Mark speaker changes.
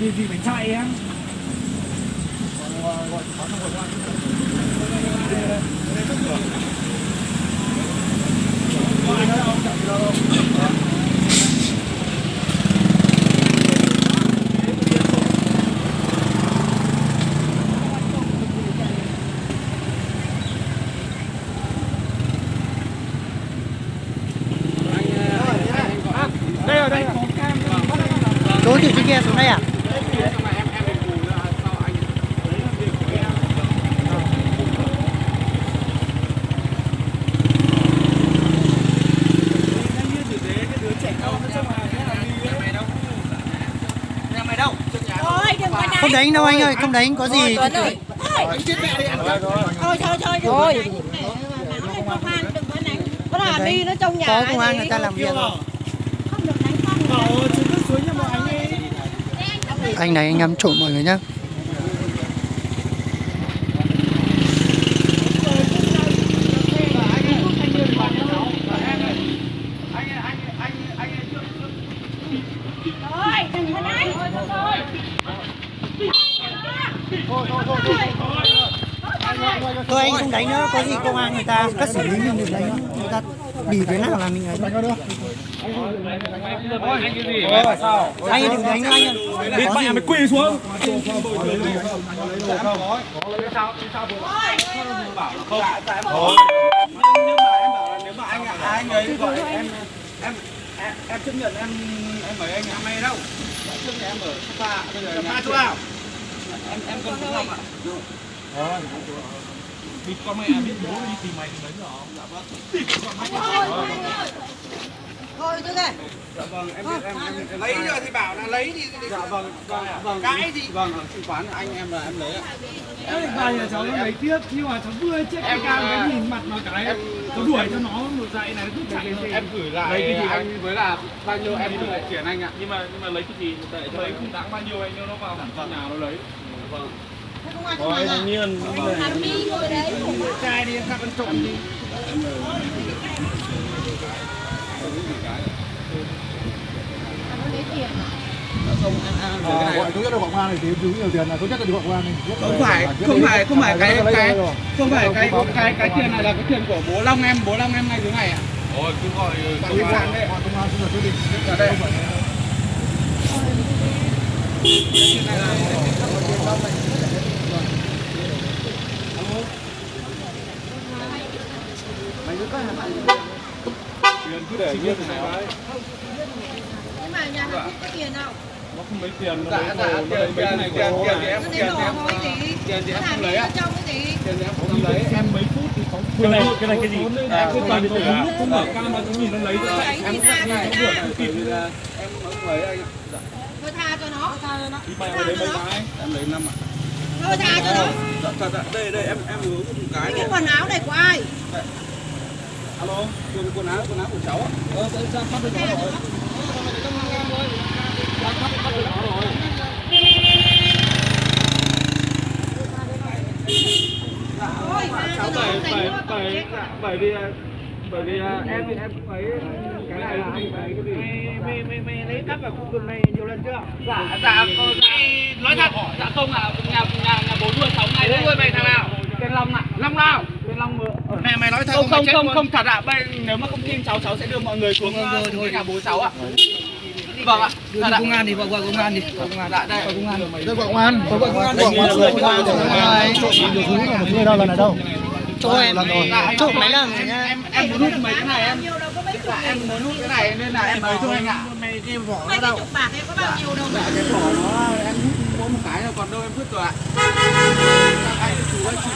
Speaker 1: vì phải chạy em. Đây ở đây.
Speaker 2: Đố từ trên kia xuống đây à? Không đánh đâu anh ơi, không đánh có gì.
Speaker 3: Thôi công an đừng có đánh. Có là đi nó trong nhà.
Speaker 2: Có công an người ta làm việc rồi.
Speaker 3: Không được đánh con.
Speaker 2: Anh này anh ngắm trộm mọi người nhá.
Speaker 3: Thôi đừng có đánh.
Speaker 2: Thôi anh không đánh nữa, có gì công an người ta cắt xử lý mình được đánh, người ta bị thế nào là mình ấy. Anh đừng đánh nữa anh ơi.
Speaker 1: Đi mẹ mày quỳ xuống. Nếu mà anh ấy gọi em chấp nhận em mời anh hay đâu. Trước nhà em ở spa bây giờ nhà chỗ nào? Em cần đúng không ạ? Vì con mẹ biết bố đi tìm mày thì mấy giờ? Dạ vâng.
Speaker 3: Thôi tôi đây.
Speaker 1: Dạ vâng, em biết em lấy rồi thì bảo là lấy đi. Dạ vâng, vâng. Cái gì? Vâng, ở chứng khoán anh em là em lấy ạ. Em bài là cháu nó lấy tiếp nhưng mà cháu vừa chết cái cam cái nhìn mặt nó cái cháu đuổi cho nó một dạy này nó cứ chạy thôi. Em gửi lại lấy cái gì anh với là bao nhiêu em gửi chuyển anh ạ. Nhưng mà lấy cái gì để cho lấy không đáng bao nhiêu anh nếu nó vào hẳn nhà nó lấy. Vâng.
Speaker 3: Thôi thanh niên. Làm đi ngồi đấy.
Speaker 1: Trai đi các con trộm đi.
Speaker 4: Gọi tốt nhất là công an này thì cứu nhiều tiền là tốt nhất là đi gọi công an này.
Speaker 1: Không phải cái tiền này là cái tiền của bố Long em ngay dưới này ạ. Rồi cứ gọi công an đây.
Speaker 4: Gọi công an xin được quyết định.
Speaker 1: Ở đây. Tiền cứ để nguyên này đấy.
Speaker 3: Nhưng mà nhà hàng có tiền đâu.
Speaker 1: Nó không lấy tiền, nó lấy mấy này của bố này.
Speaker 3: Tiền thì em không lấy ạ. Trong cái gì?
Speaker 1: Tiền em không lấy, em mấy phút thì phóng. Cái này cái gì? Em cứ toàn không mở cam mà chúng nhìn nó lấy rồi. Em cũng này không kịp là em không lấy anh ạ.
Speaker 3: Thôi tha cho nó.
Speaker 1: Đi mày lấy mấy cái? Em lấy 5 ạ.
Speaker 3: Thôi tha cho nó.
Speaker 1: Dạ, đây em vừa uống một cái.
Speaker 3: Cái quần áo này của ai?
Speaker 1: Alo, quần áo của cháu ạ. Ra phát được nó rồi. Cháu bởi vì em thấy cái này là anh thấy cái gì? Mày lấy cắp vào khu vực này nhiều lần chưa? Dạ nói thật, dạ không ạ, nhà bố nuôi cháu này. Bố nuôi mày thằng nào? Tên Long ạ. Long nào? Tên Long mượn. Này mày nói thật không thật ạ. Nếu mà không tin cháu sẽ đưa mọi người xuống nhà bố cháu ạ. Vâng ạ. Thật ạ. Công an thì gọi công an đi. Công an. Dạ đây. Công an.
Speaker 4: Đây gọi công an. Gọi công an. Được thứ là một người đâu lần này đâu.
Speaker 2: Chỗ em trộm mấy lần rồi nhá.
Speaker 1: Em muốn hút mấy cái này em muốn hút cái này nên là em mới cho anh ạ.
Speaker 4: Mày cái vỏ
Speaker 3: Mấy cái chục bạc em có bao nhiêu đâu.
Speaker 1: Dạ cái vỏ nó em hút mỗi một cái rồi còn đâu em vứt rồi ạ. Anh chú ơi chị